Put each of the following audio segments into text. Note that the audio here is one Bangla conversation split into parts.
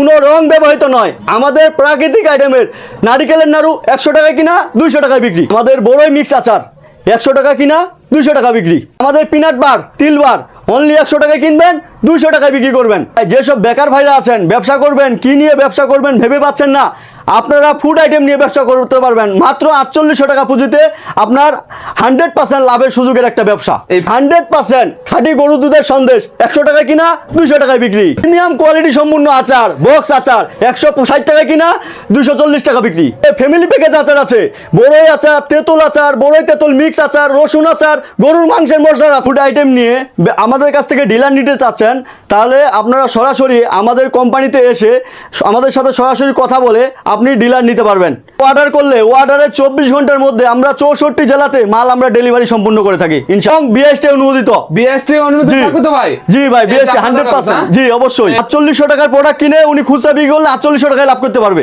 কোনো রং ব্যবহৃত নয়। আমাদের প্রাকৃতিক আইটেমের নারিকেলের নাড়ু 100 টাকায় কিনা 200 টাকায় বিক্রি। আমাদের বড়ই মিক্স আচার 100 টাকা কিনা 200 টাকা বিক্রি। আমাদের পিনাট বার, তিল বার অনলি 100 টাকায় কিনবেন, 200 টাকায় বিক্রি করবেন। যেসব বেকার ভাইরা আছেন, ব্যবসা করবেন, কি নিয়ে ব্যবসা করবেন ভেবে পাচ্ছেন না, আপনারা ফুড আইটেম নিয়ে ব্যবসা করতে পারবেন। মাত্র 4800 টাকা পুঁজিতে আপনার 100% লাভের সুযোগের একটা ব্যবসা। এই 100% খাঁটি গরু দুধের সন্দেশ 100 টাকায় কিনা 200 টাকায় বিক্রি। প্রিমিয়াম কোয়ালিটি সম্পূর্ণ আচার, বক্স আচার 160 টাকায় কিনা 240 টাকা বিক্রি। ফ্যামিলি প্যাকেজ আচার আছে, বড়ই আচার, তেঁতুল আচার, বড়ই তেঁতুল মিক্স আচার, রসুন আচার, গরুর মাংসের মশলা। ফুড আইটেম নিয়ে আমাদের কাছ থেকে ডিলার নিতে চাচ্ছেন, তাহলে আপনারা সরাসরি আমাদের কোম্পানিতে এসে আমাদের সাথে সরাসরি কথা বলে আপনি ডিলার নিতে পারবেন। অর্ডার করলে অর্ডারের 24 ঘন্টার মধ্যে আমরা 64 জেলাতে মাল আমরা ডেলিভারি সম্পূর্ণ করে থাকি ইনশাআল্লাহ। বিএসটি অনুমোদিত। বিএসটি অনুমোদিত থাকবে তো ভাই? জি ভাই, বিএসটি 100%। জি অবশ্যই। 4800 টাকার প্রোডাক্ট কিনে উনি খুচরা বিক্রি করলে 4800 টাকায় লাভ করতে পারবে।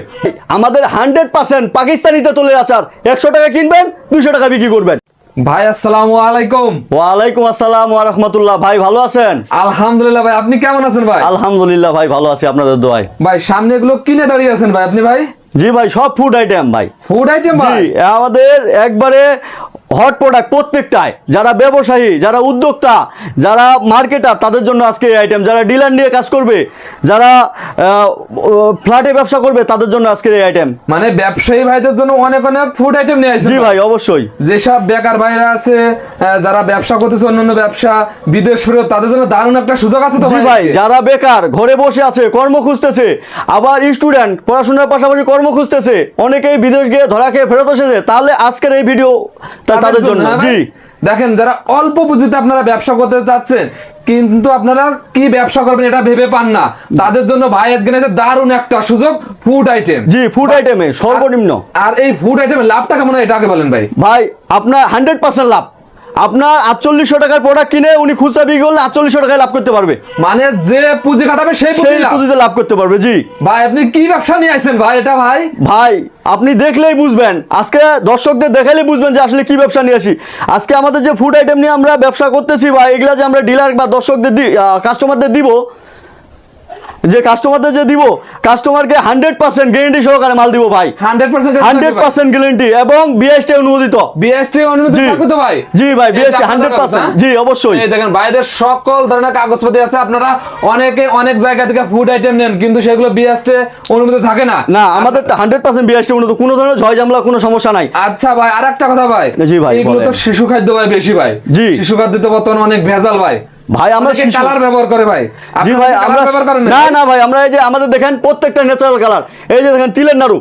আমাদের 100% পাকিস্তানি তেঁতুলের আচার 100 টাকা কিনবেন, 200 টাকা বিক্রি করবেন। ভাই আসসালামু আলাইকুম। ওয়ালাইকুম আসসালাম ওয়া রাহমাতুল্লাহ। ভাই ভালো আছেন? আলহামদুলিল্লাহ। ভাই আপনি কেমন আছেন ভাই? আলহামদুলিল্লাহ ভাই, ভালো আছি আপনাদের দোয়ায়। ভাই সামনে এগুলো কিনে দাঁড়িয়ে আছেন ভাই আপনি? ভাই জি ভাই, সব ফুড আইটেম ভাই। ফুড আইটেম ভাই? জি, আমাদের একবারে হট প্রোডাক্ট প্রত্যেকটাই। যারা ব্যবসায়ী, যারা উদ্যোক্তা, যারা মার্কেটার, তাদের জন্য আজকে এই আইটেম। যারা ডিলার নিয়ে কাজ করবে, যারা ফ্ল্যাটে ব্যবসা করবে, তাদের জন্য আজকে এই আইটেম। মানে ব্যবসায়ী ভাইদের জন্য অনেক অনেক ফুড আইটেম নিয়ে আসেন? জি ভাই অবশ্যই। যেসব বেকার ভাইরা আছে, যারা ব্যবসা করতেছে অন্যান্য ব্যবসা, বিদেশ ফেরত, তাদের জন্য দারুণ একটা সুযোগ আছে তো ভাই। যারা বেকার ঘরে বসে আছে, কর্ম খুঁজতেছে, আবার স্টুডেন্ট পড়াশোনার পাশাপাশি কর্ম খুঁজতেছে, অনেকেই বিদেশ গিয়ে ধরা খেয়ে ফেরত এসেছে, তাহলে আজকের এই ভিডিও তাদের জন্য। জি দেখেন, যারা অল্প পুঁজিতে আপনারা ব্যবসা করতে চাচ্ছেন কিন্তু আপনারা কি ব্যবসা করবেন এটা ভেবে পান না, তাদের জন্য ভাই আজকে দারুণ একটা সুযোগ ফুড আইটেম। জি, ফুড আইটেমে সর্বনিম্ন। আর এই ফুড আইটেমের লাভটা কেমন হয় এটা আগে বলেন ভাই। ভাই আপনার 100% লাভ। আপনার 4800 টাকার প্রোডাক্ট কিনে উনি খুচরা বিক্রি করলে 4800 টাকায় লাভ করতে পারবে। মানে যে পুঁজি খাটাবে সেই পুঁজিতে লাভ করতে পারবে। জি ভাই, আপনি কি ব্যবসা নিয়ে আসছেন ভাই এটা? ভাই ভাই আপনি দেখলেই বুঝবেন, আজকে দর্শকদের দেখালেই বুঝবেন যে আসলে কি ব্যবসা নিয়ে আসি। আজকে আমাদের যে ফুড আইটেম নিয়ে আমরা ব্যবসা করতেছি বা এগুলা যে আমরা ডিলার বা দর্শকদের কাস্টমারদের দিব, যে কাস্টমারদের যে দিব, কাস্টমারকে 100% গ্যারান্টি সহকারে মাল দিব ভাই। 100% গ্যারান্টি এবং বিএসটি অনুমোদিত। বিএসটি অনুমোদিত থাকবে তো ভাই? জি ভাই, বিএসটি 100%। জি অবশ্যই। এই দেখেন ভাইদের সকল ধরনের কাগজপত্র আছে। আপনারা অনেকে অনেক জায়গা থেকে ফুড আইটেম নেন কিন্তু সেগুলো বিএসটি অনুমোদিত থাকে না। না, আমাদের 100% বিএসটি অনুমোদিত, কোনো ধরনের ঝয় ঝামেলা কোনো সমস্যা নাই। আচ্ছা ভাই, আরেকটা কথা ভাই। জি ভাই, এগুলো তো শিশু খাদ্য ভাই বেশি ভাই। জি, শিশু খাদ্য তো বর্তমানে অনেক ভেজাল ভাই। ভাই আমরা কালার ব্যবহার করে ভাই। জি ভাই, আমরা না ভাই, আমরা এই যে আমাদের দেখেন প্রত্যেকটা ন্যাচারাল কালার। এই যে দেখেন তিলের নাড়ু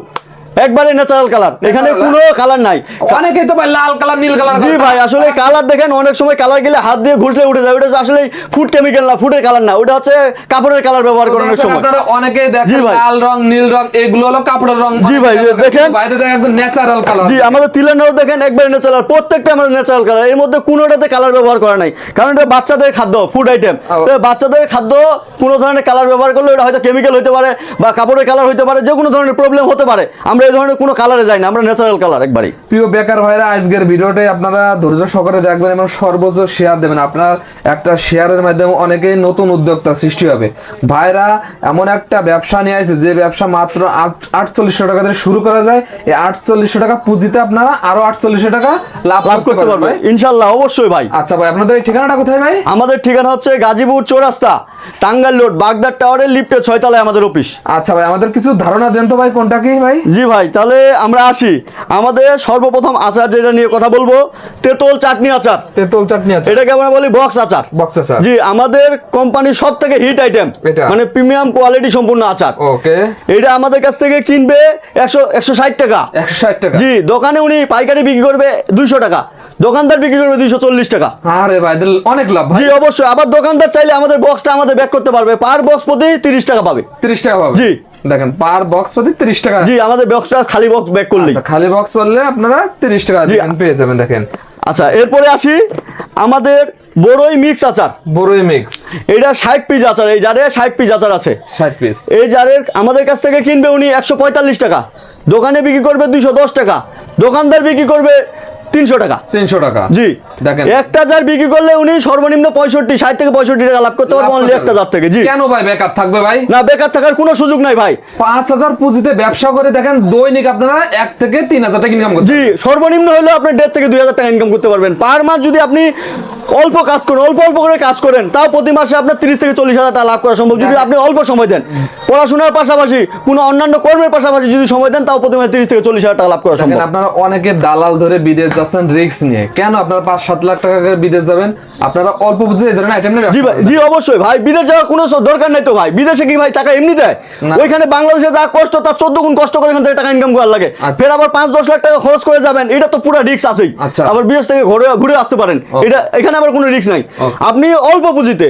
একবারে ন্যাচারাল কালার, এখানে কোনো কালার নাই। অনেকেই তো ভাই লাল কালার, নীল কালার। জি ভাই, আসলে কালার দেখেন অনেক সময় কালার গেলে হাত দিয়ে ঘুষলে উঠে যায়, ওটা আসলে ফুড কেমিক্যাল না, ফুডের কালার না, ওটা হচ্ছে কাপড়ের কালার ব্যবহার করার সময়। আপনারা অনেকেই দেখেন লাল রং, নীল রং, এগুলো হলো কাপড়ের রং। জি ভাই দেখেন, বাইরে দেখেন একদম ন্যাচারাল কালার। জি, আমাদের তিলের নাড়ু দেখেন একবারে ন্যাচারাল, প্রত্যেকটা আমাদের ন্যাচারাল কালার, এর মধ্যে কোনোটাতে কালার ব্যবহার করা নাই, কারণ এটা বাচ্চাদের খাদ্য, ফুড আইটেম। বাচ্চাদের খাদ্য কোনো ধরনের কালার ব্যবহার করলে ওটা হয়তো কেমিক্যাল হতে পারে বা কাপড়ের কালার হতে পারে, যে কোনো ধরনের প্রবলেম হতে পারে। আমরা এই ধরনের কোনো কালারে যাই না, আমরা ন্যাচারাল কালার একবারই। প্রিয় বেকার ভাইরা, আজকের ভিডিওতে আপনারা ধৈর্য সহকারে দেখবেন এবং সর্বোচ্চ শেয়ার দেবেন। আপনার একটা শেয়ারের মাধ্যমে অনেকেই নতুন উদ্যোক্তা সৃষ্টি হবে। ভাইরা এমন একটা ব্যবসা নিয়ে আসে যে ব্যবসা মাত্র 4800 টাকা দিয়ে শুরু করা যায়। এই 4800 টাকা পুঁজিতে আপনারা আরো 4800 টাকা লাভ করতে পারবেন ইনশাআল্লাহ। অবশ্যই ভাই। আচ্ছা ভাই, আপনাদের ঠিকানাটা কোথায় ভাই? আমাদের ঠিকানা হচ্ছে গাজীপুর চৌরাস্তা, টাঙ্গাইল রোড, বাগদার টাওয়ারের লিফটের 6 তলায় আমাদের অফিস। আচ্ছা ভাই, আমাদের কিছু ধারণা দেন তো ভাই, কোনটা কি ভাই? জি ভাই, তাহলে আমরা আসি। আমাদের সর্বপ্রথম আচার যেটা নিয়ে কথা বলবো, তেঁতুল চাটনি আচার। তেঁতুল চাটনি আচার, এটাকে আমরা বলি বক্স আচার। বক্স আচার, জি, আমাদের কোম্পানির সবথেকে হিট আইটেম, মানে প্রিমিয়াম কোয়ালিটি সম্পূর্ণ আচার। ওকে, এটা আমাদের কাছ থেকে কিনবে 160 টাকা। 160 টাকা। জি, দোকানে উনি পাইকারি বিক্রি করবে 200 টাকা, দোকানদার বিক্রি করবে 240 টাকা। আরে ভাই, অনেক লাভ। জি অবশ্যই। আবার দোকানদার চাইলে আমাদের বক্সটা আমাদের ব্যাক করতে পারবে, পার বক্স প্রতি 30 টাকা পাবে। 30 টাকা পাবে? জি দেখেন, পার বক্স প্রতি 30 টাকা। জি, আমাদের বক্সটা খালি বক্স ব্যাক করলে, খালি বক্স বললে আপনারা 30 টাকা পেয়ে যাবেন। দেখেন, আচ্ছা এরপরে আসি আমাদের বড়ই মিক্স আচার। বড়ই মিক্স, এটা 60 পিস আচার। এই জারে 60 পিস আচার আছে। 60 পিস। এই জারের আমাদের কাছ থেকে কিনবে উনি 145 টাকা, দোকানে বিক্রি করবে 210 টাকা, দোকানদার বিক্রি করবে 300 টাকা। 300 টাকা। জি দেখেন একটা জার বিক্রি করলে উনি সর্বনিম্ন 60 থেকে 65 টাকা লাভ করতে পারবেন অনলি একটা জার থেকে। জি কেন ভাই বেকার থাকবে ভাই? না, বেকার থাকার কোনো সুযোগ নাই ভাই। 5000 পুঁজিতে ব্যবসা করে দেখেন দৈনিক আপনারা 1 থেকে 3000 টাকা ইনকাম করতে জি সর্বনিম্ন হলে আপনি 1.5 থেকে 2000 টাকা ইনকাম করতে পারবেন পার মাস। যদি আপনি অল্প কাজ করেন, অল্প করে কাজ করেন, তাও প্রতি মাসে আপনার 30 থেকে 40 হাজার টাকা লাভ করা সম্ভব যদি আপনি অল্প সময় দেন। পড়াশোনার পাশাপাশি কোনো অন্যান্য কর্মের পাশাপাশি যদি সময় দেন, তাও প্রতি মাসে 30 থেকে 40 হাজার টাকা লাভ করা সম্ভব। দেখেন আপনারা অনেকে দালাল ধরে বিদেশ যাচ্ছেন রিস্ক নিয়ে, কেন আপনারা 5-7 লাখ টাকা করে বিদেশ যাবেন? আপনারা অল্প পুঁজিতে এই ধরনের আইটেম নিয়ে জি ভাই, জি অবশ্যই ভাই, বিদেশ যাওয়ার কোনো দরকার নাই তো ভাই। বিদেশে কি ভাই টাকা এমনি দেয়? না। ওইখানে বাংলাদেশে যা কষ্ট তার 14 গুণ কষ্ট করে এখান থেকে টাকা ইনকাম করার লাগে। আচ্ছা। ফের আবার 5-10 লাখ টাকা খরচ করে যাবেন, এটা তো পুরো রিস্ক আছেই। আচ্ছা। আবার বিদেশ থেকে ঘুরে আসতে পারেন, এটা এখানে আবার কোনো রিস্ক নাই। আপনি অল্প পুঁজিতে,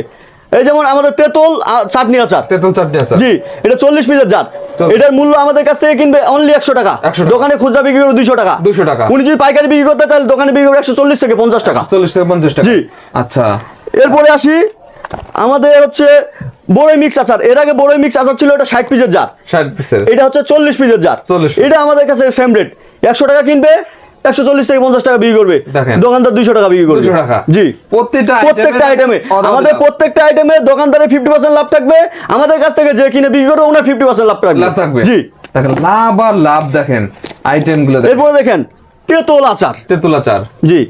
এই যেমন আমাদের তেঁতুল চাটনি আচার, তেঁতুল চাটনি আছে জি এটা 40 পিসের জার। এটার মূল্য আমাদের কাছ থেকে কিনবে অনলি 100 টাকা। 100 টাকা। দোকানে খুচরা বিক্রি করে 200 টাকা। 200 টাকা। উনি যদি পাইকারি বিক্রি করতে তাহলে দোকানে বিক্রি করে 140 থেকে 50 টাকা। 40 থেকে 50 টাকা। জি। আচ্ছা এরপরে আসি আমাদের হচ্ছে বড়ই মিক্স আচার। এর আগে বড়ই মিক্স আচার ছিল, এটা 60 পিসের জার। 60 পিসের। এটা হচ্ছে 40 পিসের জার। 40 পিস। এটা আমাদের কাছে সেম রেট, 100 টাকা কিনবে, 140 থেকে 50 টাকা বিক্রি করবে। দেখেন। দোকানদার 200 টাকা বিক্রি করবে। 200 টাকা। জি প্রত্যেকটা আইটেমে আমাদের প্রত্যেকটা আইটেমে দোকানদারের 50% লাভ থাকবে। আমাদের কাছ থেকে যে কিনে বিক্রি করবে ওনার 50% লাভ থাকবে। লাভ থাকবে। জি দেখেন লাভ আর লাভ, দেখেন আইটেম গুলো দেখেন। এরপরে দেখেন তেঁতুল আচার। তেঁতুল আচার। জি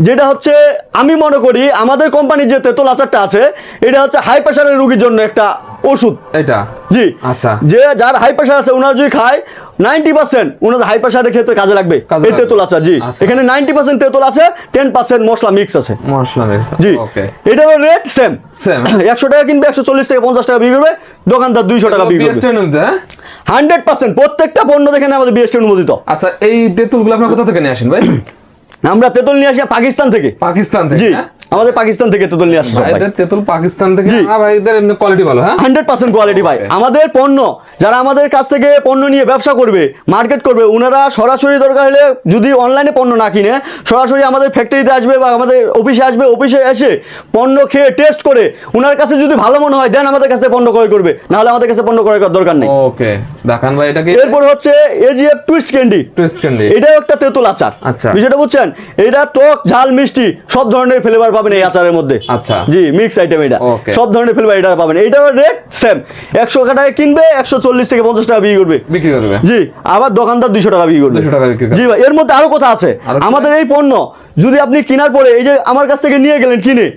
যেটা হচ্ছে আমি মনে করি আমাদের কোম্পানির যে তেঁতুল আচারটা আছে, এটা হচ্ছে হাই প্রেশারের রোগীর জন্য একটা ওষুধ। এটা জি আচ্ছা। যে যার হাই প্রেশার আছে ওনারা যদি খায় 90% ওনাদের হাই প্রেশারের ক্ষেত্রে কাজে লাগবে এই তেঁতুল আচার। জি আচ্ছা। এখানে 90% তেঁতুল আছে, 10% মশলা মিক্স আছে। মশলা মিক্স। জি ওকে এটারও রেট সেম। সেম। 100 টাকা কিনবে, 140 থেকে 50 টাকা বিক্রি করবে, দোকানদার 200 টাকা বিক্রি করবে। 100% প্রত্যেকটা পণ্য দেখেন আমাদের বিএসটি অনুমোদিত। আচ্ছা এই তেঁতুলগুলো আপনারা কোথা থেকে নিয়ে আসেন ভাই? আমরা তেঁতুল নিয়ে আসি পাকিস্তান থেকে। পাকিস্তান থেকে? জি হ্যাঁ? আমাদের পাকিস্তান থেকে তেঁতুল নিয়ে আসি সব ভাই। ভাইদের তেঁতুল পাকিস্তান থেকে। জি। ভাই এদের এমনি কোয়ালিটি ভালো। হ্যাঁ 100% কোয়ালিটি ভাই। Okay. আমাদের পণ্য যারা আমাদের কাছ থেকে পণ্য নিয়ে ব্যবসা করবে, মার্কেট করবে, ওনারা সরাসরি দরকার হলে যদি অনলাইনে পণ্য না কিনে সরাসরি আমাদের ফ্যাক্টরিতে আসবে বা আমাদের অফিসে আসবে, অফিসে এসে পণ্য খেয়ে টেস্ট করে ওনার কাছে যদি ভালো মনে হয় দেন আমাদের কাছে পণ্য ক্রয় করবে, নাহলে আমাদের কাছে পণ্য ক্রয় করার দরকার নেই। ওকে দেখান ভাই এটা কি? এরপর হচ্ছে AGF twist candy. Twist candy. এটাও একটা তেঁতুল আচার। আচ্ছা। বিষয়টা বুঝছেন? এটা টক ঝাল মিষ্টি সব ধরনের ফ্লেভার পাবেন এই আচারের মধ্যে। আচ্ছা। জি মিক্স আইটেম এটা। Okay. সব ধরনের ফ্লেভার এটা পাবেন। এটার রেট সেম, 100 টাকায় কিনবে, 140 থেকে 50 টাকা বিক্রি করবে। বিক্রি করবে। জি আবার দোকানদার 200 টাকা বিক্রি করবে। 200 টাকা বিক্রি করবে। জি ভাই এর মধ্যে আরো কথা আছে। আরো কি? আমাদের এই পণ্য যদি আপনি কেনার পরে এই যে আমার কাছ থেকে নিয়ে গেলেন কিনে,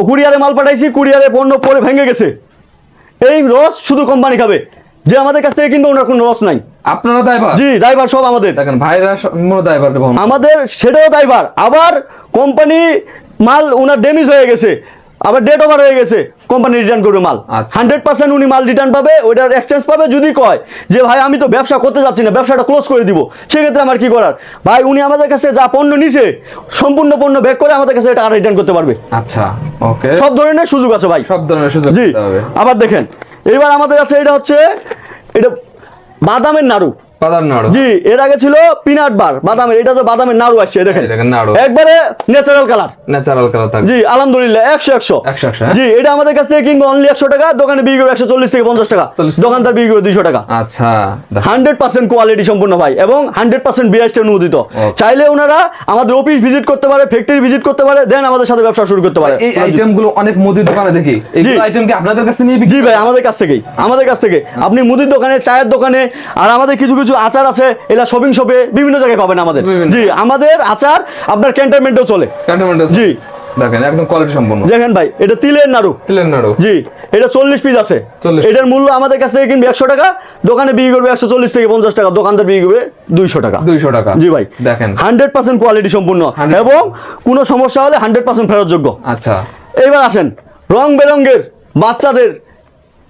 কুরিয়ারে মাল পাঠাইছি, কুরিয়ারে পণ্য পরে ভেঙে গেছে, এই রস শুধু কোম্পানি খাবে। যে আমাদের কাছ থেকে কিনবে ওনার কোনো রস নাই। আপনারা দায়ভার? জি দায়ভার সব আমাদের। দেখেন ভাইরা সম্পূর্ণ দায়ভারটা বহন করে। আমাদের সেটাও দায়ভার। আবার কোম্পানি মাল ওনার ড্যামেজ হয়ে গেছে, আবার ডেট ওভার হয়ে গেছে, কোম্পানি রিটার্ন করবে মাল। আচ্ছা। 100% উনি মাল রিটার্ন পাবে, ওইটার এক্সচেঞ্জ পাবে। যদি কয় যে ভাই আমি তো ব্যবসা করতে যাচ্ছি না, ব্যবসাটা ক্লোজ করে দিব, সেক্ষেত্রে আমার কি করার? ভাই উনি আমাদের কাছে যা পণ্য নিছে সম্পূর্ণ পণ্য ব্যাক করে আমাদের কাছে টাকা রিটার্ন করতে পারবে। আচ্ছা ওকে। সব ধরনের সুযোগ আছে ভাই। সব ধরনের সুযোগ জি দিতে হবে। আবার দেখেন এবার আমাদের আছে এটা হচ্ছে এটা বাদামের নাড়ু। বাদাম নাড়ু। জি এর আগে ছিল পিনাট বার, বাদামের, এটা তো বাদামের নাড়ু আসছে। দেখেন এই দেখেন নাড়ু। একবারে ন্যাচারাল কালার। ন্যাচারাল কালার থাকে। জি আলহামদুলিল্লাহ 100 100 জি এটা আমাদের কাছ থেকে কিনবে অনলি 100 টাকা, দোকানে বিক্রি করে 140 থেকে 50 টাকা, 40 দোকানদার বিক্রি করে 200 টাকা। আচ্ছা 100% কোয়ালিটি সম্পূর্ণ ভাই এবং 100% বিএসটি অনুমোদিত। চাইলে ওনারা আমাদের অফিস ভিজিট করতে পারে, ফ্যাক্টরি ভিজিট করতে পারে, দেন আমাদের সাথে ব্যবসা শুরু করতে পারে। এই আইটেম গুলো অনেক মুদির দোকানে দেখি, এইগুলো আইটেম কি আপনাদের কাছে নিয়ে বিক্রি? জি ভাই আমাদের কাছ থেকেই, আমাদের কাছ থেকে আপনি মুদির দোকানে, চায়ের দোকানে, আর আমাদের কিছু কিছু আচার আছে এলা শপিং শপে বিভিন্ন জায়গায় পাবেন আমাদের। বিভিন্ন। জি আমাদের আচার আপনার ক্যান্টনমেন্টেও চলে। ক্যান্টনমেন্টে? জি দেখেন একদম কোয়ালিটি সম্পন্ন। দেখেন ভাই এটা তিলের নাড়ু। তিলের নাড়ু। জি এটা 40 পিস আছে। 40 এটার মূল্য আমাদের কাছ থেকে কিনবে 100 টাকা, দোকানে বিক্রি করবে 140 থেকে 50 টাকা, দোকানদার বিক্রি করবে 200 টাকা। 200 টাকা। জি ভাই দেখেন 100% কোয়ালিটি সম্পূর্ণ 100% এবং কোনো সমস্যা হলে 100% ফেরতযোগ্য। আচ্ছা এইবার আসেন রং বেরঙের বাচ্চাদের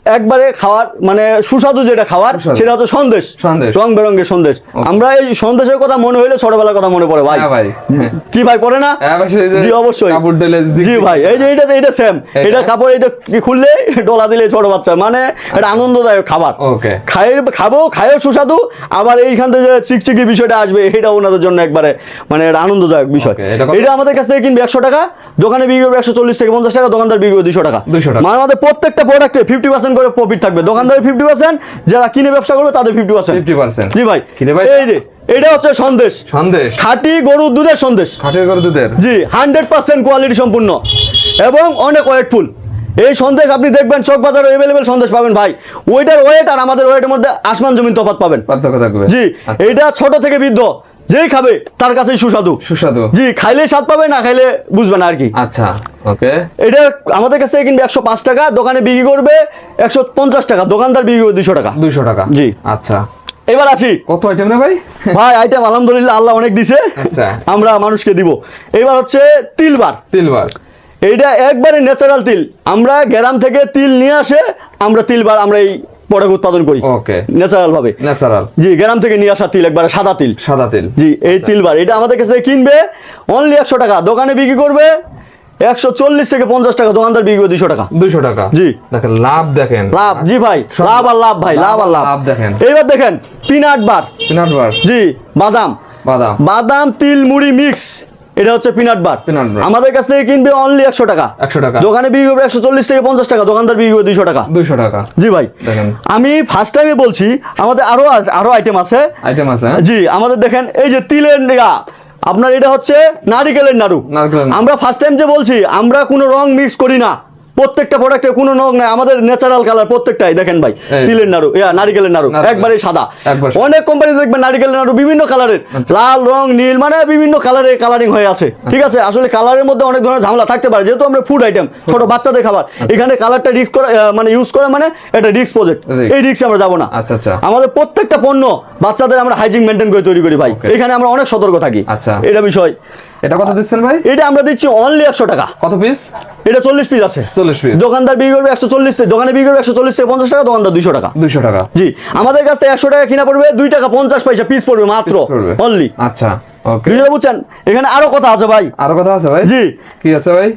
একবারে খাওয়ার মানে সুস্বাদু যেটা খাওয়ার সুস্বাদু। সেটা হচ্ছে সন্দেশ। সন্দেশ। রং বেরঙের সন্দেশ। আমরা এই সন্দেশের কথা মনে হইলে ছোটবেলার কথা মনে পড়ে ভাই। হ্যাঁ ভাই। কি ভাই পড়ে না? হ্যাঁ ভাই, সেই যে জি অবশ্যই। কাপড় দিলে জি ভাই এই যে এটা সেম, এটা কাপড় এটা কি খুললে ডলা দিলে ছোট বাচ্চা, মানে এটা আনন্দদায়ক খাবার। ওকে। খাইও সুস্বাদু, আবার এইখান থেকে যে চিকচিকি বিষয়টা আসবে এটা ওনাদের জন্য একবারে মানে এটা আনন্দদায়ক বিষয়। Okay, এটা কত? এটা আমাদের কাছ থেকে কিনবে 100 টাকা, দোকানে বিক্রি করবে 140 থেকে 50 টাকা, দোকানদার বিক্রি করবে 200 টাকা। 200 টাকা। মানে আমাদের প্রত্যেকটা প্রোডাক্টে 50% করে প্রফিট থাকবে, দোকানদারের 50%, যারা কিনে ব্যবসা করবে তাদের 50%। 50%। জি ভাই কিনে ভাই? এই যে এটা হচ্ছে সন্দেশ, সন্দেশ খাঁটি গরুর দুধের সন্দেশ। খাঁটি গরুর দুধের। জি 100% কোয়ালিটি সম্পূর্ণ এবং অনেক ওয়েটফুল। এই সন্দেশ আপনি দেখবেন চক বাজারে अवेलेबल সন্দেশ পাবেন ভাই, ওইটার ওয়েট আর আমাদের ওয়েটের মধ্যে আসমান জমিন তফাৎ পাবেন। পার্থক্য থাকবে। জি আচ্ছা। এটা ছোট থেকে বৃদ্ধ যেই খাবে তার কাছেই সুস্বাদু। সুস্বাদু। জি খাইলে স্বাদ পাবে, না খাইলে বুঝবে না আর কি। আচ্ছা ওকে। এটা আমাদের কাছে কিনবে 105 টাকা, দোকানে বিক্রি করবে 150 টাকা, দোকানদার বিক্রি করবে 200 টাকা। 200 টাকা। জি আচ্ছা এবার আসি, কত আইটেম না ভাই? ভাই আইটেম আলহামদুলিল্লাহ আল্লাহ অনেক দিছে, আচ্ছা। আমরা মানুষকে দিব। এবার হচ্ছে তিলবার। তিলবার। এইটা একবারে ন্যাচারাল তিল, আমরা গ্রাম থেকে তিল নিয়ে আসে আমরা তিলবার আমরা এই প্রোডাক্ট উৎপাদন করি ওকে। ন্যাচারাল ভাবে। ন্যাচারাল। জি গ্রাম থেকে নিয়ে আসা তিল, একবারে সাদা তিল। সাদা তিল। জি এই তিলবার এটা আমাদের কাছে কিনবে অনলি 100 টাকা, দোকানে বিক্রি করবে 140 থেকে 50 টাকা, দোকানদার বিক্রি করবে 200 টাকা। 200 টাকা। জি দেখেন লাভ, দেখেন লাভ। জি ভাই লাভ আর লাভ ভাই, লাভ আর লাভ। লাভ দেখেন। এইবার দেখেন পিনাট বার। পিনাট বার। জি বাদাম, বাদাম। বাদাম তিল মুড়ি মিক্স, এটা হচ্ছে পিনাট বার। পিনাট বার। আমাদের কাছ থেকে কিনবে অনলি 100 টাকা, 100 টাকা। দোকানে বিক্রি করবে 140 থেকে 50 টাকা, দোকানদার বিক্রি করবে 200 টাকা। 200 টাকা। জি ভাই দেখেন আমি ফার্স্ট টাইমে বলছি, আমাদের আরো আইটেম আছে। আইটেম আছে। হ্যাঁ? জি আমাদের দেখেন এই যে তিলের আপনার এটা হচ্ছে নারিকেলের নাড়ু। নারকেলের নাড়ু। আমরা ফার্স্ট টাইম যে বলছি আমরা কোনো রং মিক্স করি না, প্রত্যেকটা প্রোডাক্টে কোনো রং নাই, আমাদের ন্যাচারাল কালার প্রত্যেকটাই। দেখেন ভাই এই। তিলের নাড়ু, নারিকেলের নাড়ু নারকেল। একবারে সাদা। একবার সাদা। অনেক কোম্পানি দেখবেন নারিকেলের নাড়ু বিভিন্ন কালারের, আচ্ছা। লাল রং নীল, মানে বিভিন্ন কালারে কালারিং হয়ে আছে। ঠিক আছে, আসলে কালারের মধ্যে অনেক ধরনের ঝামেলা থাকতে পারে, যেহেতু আমরা ফুড আইটেম, ছোট বাচ্চাদের খাবার, এখানে কালারটা রিস্ক করা মানে ইউজ করা মানে এটা রিস্ক প্রজেক্ট, Risk। এই রিস্কে আমরা যাবো না। আচ্ছা আচ্ছা। আমাদের প্রত্যেকটা পণ্য বাচ্চাদের আমরা হাইজিন মেনটেন করে তৈরি করি ভাই, Okay। এখানে আমরা অনেক সতর্ক থাকি। আচ্ছা। এটা বিষয়। এটা কত দিচ্ছেন ভাই? এটা আমরা দিচ্ছি অনলি 100 টাকা। কত পিস? এটা 40 পিস আছে। 40 পিস। দোকানদার বিক্রি করবে 140, দোকানে বিক্রি করবে 140 থেকে 50 টাকা, দোকানদার 200 টাকা। 200 টাকা। জি আমাদের কাছ থেকে 100 টাকা কিনা পড়বে 2 টাকা 50 পয়সা পিস পড়বে মাত্র, Piece পড়বে। অনলি। আচ্ছা ওকে। বুঝতে বুঝছেন, এখানে আরো কথা আছে ভাই। আরো কথা আছে ভাই? জি কি আছে ভাই?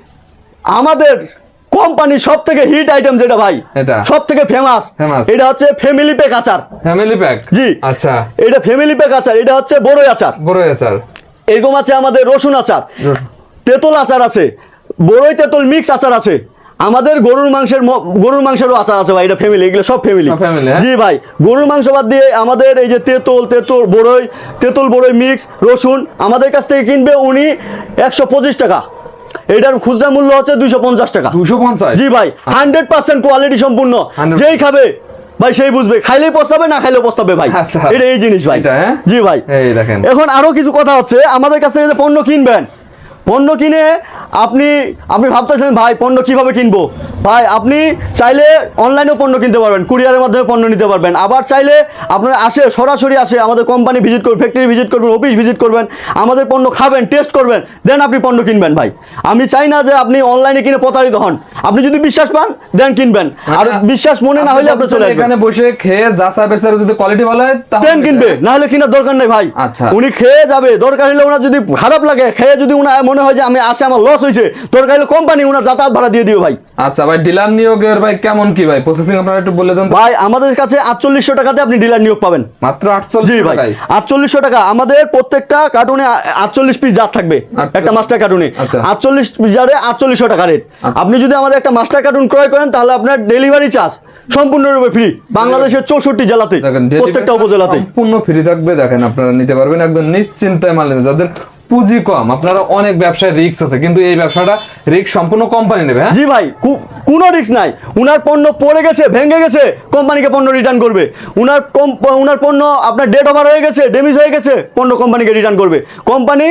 আমাদের কোম্পানি সব থেকে হিট আইটেম যেটা ভাই, এটা সব থেকে ফেমাস, Famous। এটা হচ্ছে ফ্যামিলি প্যাক আচার। Family pack. জি আচ্ছা। এটা ফ্যামিলি প্যাক আচার, এটা হচ্ছে বড়ই আচার। বড় স্যার। এরকম আছে আমাদের রসুন আচার, তেঁতুল আচার আছে, বড়ই তেঁতুল মিক্স আচার আছে, আমাদের গরুর মাংসেরও আচার আছে ভাই। এটা ফ্যামিলি, এগুলো সব ফ্যামিলি। সব family, হ্যাঁ? জি ভাই গরুর মাংস বাদ দিয়ে আমাদের এই যে তেঁতুল বড়ই মিক্স রসুন আমাদের কাছ থেকে কিনবে উনি 125 টাকা, এটার খুচরা মূল্য হচ্ছে 250 টাকা। 250? জি ভাই 100% কোয়ালিটি সম্পূর্ণ, 100% যেই খাবে ভাই সেই বুঝবে, খাইলেই পস্তাবে না খাইলেও পস্তাবে ভাই। আচ্ছা। এটা এই জিনিস ভাই। এটা, হ্যাঁ? জি ভাই এই দেখেন। এখন আরো কিছু কথা হচ্ছে, আমাদের কাছ থেকে যে পণ্য কিনবেন, পণ্য কিনে আপনি ভাবতেছেন ভাই পণ্য কিভাবে কিনবো, ভাই আপনি চাইলে অনলাইনেও পণ্য কিনতে পারবেন, কুরিয়ারের মাধ্যমে পণ্য নিতে পারবেন, আবার চাইলে আপনার সরাসরি আসে আমাদের কোম্পানি ভিজিট করবেন, ফ্যাক্টরি ভিজিট করবেন, অফিস ভিজিট করবেন, আমাদের পণ্য খাবেন, টেস্ট করবেন, দেন আপনি পণ্য কিনবেন ভাই। আমি চাই না যে আপনি অনলাইনে কিনে প্রতারিত হন, আপনি যদি বিশ্বাস পান দেন কিনবেন, আর বিশ্বাস মনে না হলে আপনি চলে আসবেন। এখানে বসে খেয়ে যাচাই বাছাই যদি কোয়ালিটি ভালো হয় দেন কিনবে, না হলে কেনার দরকার নেই ভাই। আচ্ছা। উনি খেয়ে যাবে, দরকার হলে ওনার যদি খারাপ লাগে, খেয়ে যদি ওনার মনে হয় যে আমি আসে আমার লস হয়েছে, দরকার হলে কোম্পানি ওনার যাতায়াত ভাড়া দিয়ে দিবে ভাই। আচ্ছা ভাই ডিলার নিয়োগের ভাই কেমন কি ভাই প্রসেসিং আপনারা একটু বলে দেন তো? ভাই আমাদের কাছে 4800 টাকাতে আপনি ডিলার নিয়োগ পাবেন মাত্র 48 জি ভাই টাকায়? 4800 টাকা। আমাদের প্রত্যেকটা কার্টুনে 48 পিস জার থাকবে, 48 একটা মাস্টার কার্টুনে। আচ্ছা। 48 পিস জারে 4800 টাকা রেট। আপনি যদি আমাদের একটা মাস্টার কার্টুন ক্রয় করেন তাহলে আপনার ডেলিভারি চার্জ সম্পূর্ণরূপে ফ্রি, বাংলাদেশের 64 জেলাতে, দেখেন প্রত্যেকটা উপজেলাতে সম্পূর্ণ ফ্রি থাকবে। দেখেন আপনারা নিতে পারবেন একদম নিশ্চিন্তায় মাল নিতে। যাদের পুঁজি কম, আপনারা অনেক ব্যবসায় রিস্ক আছে, কিন্তু এই ব্যবসাটা রিস্ক সম্পূর্ণ কোম্পানি নেবে। হ্যাঁ জি ভাই কোনো রিস্ক নাই। উনার পণ্য পড়ে গেছে, ভেঙে গেছে, কোম্পানিকে পণ্য রিটার্ন করবে। উনার পণ্য আপনার ডেট ওভার হয়ে গেছে, ড্যামেজ হয়ে গেছে, পণ্য কোম্পানিকে রিটার্ন করবে, কোম্পানি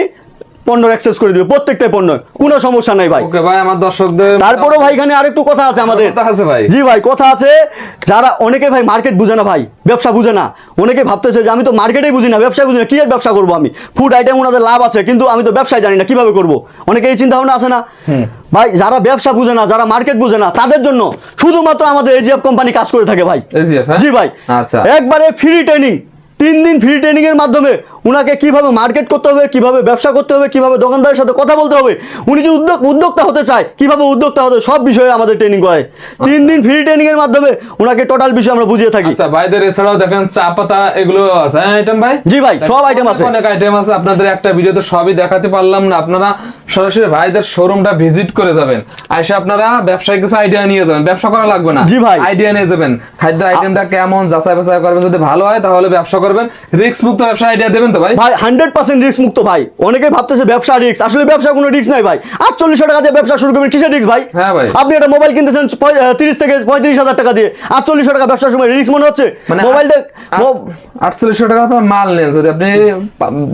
পণ্য অ্যাক্সেস করে দিবে প্রত্যেকটা পণ্য, কোনো সমস্যা নাই ভাই। ওকে ভাই আমার দর্শকদের তারপরও ভাই এখানে আরেকটু কথা আছে আমাদের। কথা আছে ভাই? জি ভাই কথা আছে। যারা অনেকে ভাই মার্কেট বুঝে না ভাই, ব্যবসা বুঝে না, অনেকে ভাবতেছে যে আমি তো মার্কেটেই বুঝি না, ব্যবসা বুঝি না, কি এর ব্যবসা করবো আমি, ফুড আইটেম ওনাদের লাভ আছে কিন্তু আমি তো ব্যবসায় জানি না কিভাবে করবো, অনেকে এই চিন্তা ভাবনা আছে না ভাই। যারা ব্যবসা বুঝে না, যারা মার্কেট বুঝে না, তাদের জন্য শুধুমাত্র আমাদের এজিএফ কোম্পানি কাজ করে থাকে ভাই। এজিএফ? হ্যাঁ জি ভাই আচ্ছা। একবারে ফ্রি ট্রেনিং, 3 দিন ফ্রি ট্রেনিং এর মাধ্যমে উনাকে কিভাবে মার্কেট করতে হবে, কিভাবে ব্যবসা করতে হবে, কিভাবে দোকানদারের সাথে কথা বলতে হবে, উনি যদি উদ্যোক্তা হতে চায় কিভাবে উদ্যোক্তা হতে, সব বিষয়ে আমাদের ট্রেনিং করায়। 3 দিন ফ্রি ট্রেনিং এর মাধ্যমে উনাকে টোটাল বিষয় আমরা বুঝিয়ে থাকি। আচ্ছা ভাইদের এছাড়াও দেখেন চা পাতা এগুলো আছে আইটেম ভাই? জি ভাই সব আইটেম আছে, অনেক আইটেম আছে, আপনাদের একটা ভিডিওতে সবই দেখাতে পারলাম না। আপনারা সরাসরি ভাইদের শোরুমটা ভিজিট করে যাবেন, আইসা আপনারা ব্যবসায় কিছু আইডিয়া নিয়ে যাবেন, ব্যবসা করা লাগবে না। জি ভাই আইডিয়া নিয়ে যাবেন, খাদ্য আইটেমটা কেমন যাচাই বাছাই করবেন, যদি ভালো হয় তাহলে ব্যবসা করবেন, রিস্ক মুক্ত ব্যবসা আইডিয়া দেবেন, তো ভাই? ভাই 100% রিস্ক মুক্ত ভাই। অনেকে ভাবতেছে ব্যবসা রিস্ক, আসলে ব্যবসা কোনো রিস্ক নাই ভাই। 4800 টাকা দিয়ে ব্যবসা শুরু করবেন, কিসের রিস্ক ভাই? হ্যাঁ ভাই। আপনি একটা মোবাইল কিনতেছেন 30 থেকে 35,000 টাকা দিয়ে, 4800 টাকা ব্যবসার সময় রিস্ক মনে হচ্ছে? মানে মোবাইলটা 4800 টাকা আপনার মাল নেন, যদি আপনি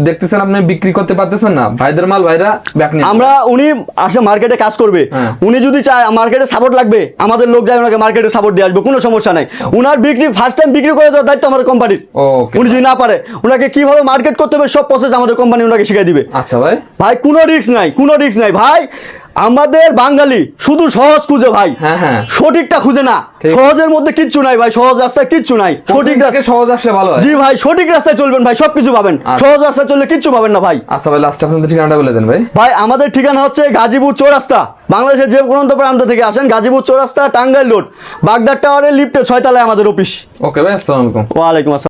দেখতেছেন আপনি বিক্রি করতে পারতেছেন না, ভাইদের মাল ভাইরা ব্যাক নিয়ে আমরা উনি আসে মার্কেটে কাজ করবে, হ্যাঁ। উনি যদি চায় মার্কেটে সাপোর্ট লাগবে, আমাদের লোক যায় ওনাকে মার্কেটে সাপোর্ট দিয়ে আসবে, কোনো সমস্যা নাই। উনার বিক্রি ফার্স্ট টাইম বিক্রি করে দেওয়ার দায়িত্ব আমাদের কোম্পানির। ওকে উনি যদি না পারে, ওনাকে কিভাবে মার্কেট করতে হবে সব প্রসেস আমাদের কোম্পানি ওনাকে শিখিয়ে দিবে। আচ্ছা ভাই। ভাই কোনো রিস্ক নাই, কোনো রিস্ক নাই ভাই। আমাদের বাঙালি শুধু সহজ খুঁজে ভাই, হ্যাঁ হ্যাঁ, সঠিকটা খুঁজে না। ঠিক। সহজের মধ্যে কিচ্ছু নাই ভাই, সহজ রাস্তায় কিচ্ছু নাই, সঠিক সঠিক রাস্তা। সহজ আসলে ভালো হয়। জি ভাই, সঠিক রাস্তায় চলবেন ভাই, সবকিছু পাবেন। আচ্ছা। সহজ রাস্তায় চললে কিচ্ছু পাবেন না ভাই। আচ্ছা ভাই, লাস্ট আপনাদের ঠিকানাটা বলে দেন ভাই। ভাই আমাদের ঠিকানা হচ্ছে গাজীপুর চৌরাস্তা। বাংলাদেশের যে কোনো প্রান্ত থেকে আসেন, গাজীপুর চৌরাস্তা, টাঙ্গাইল রোড, বাগদার টাওয়ারের লিফটে 6 তলায় আমাদের অফিস। ওকে ভাই, আসসালামু আলাইকুম। ওয়ালাইকুম আসসালাম।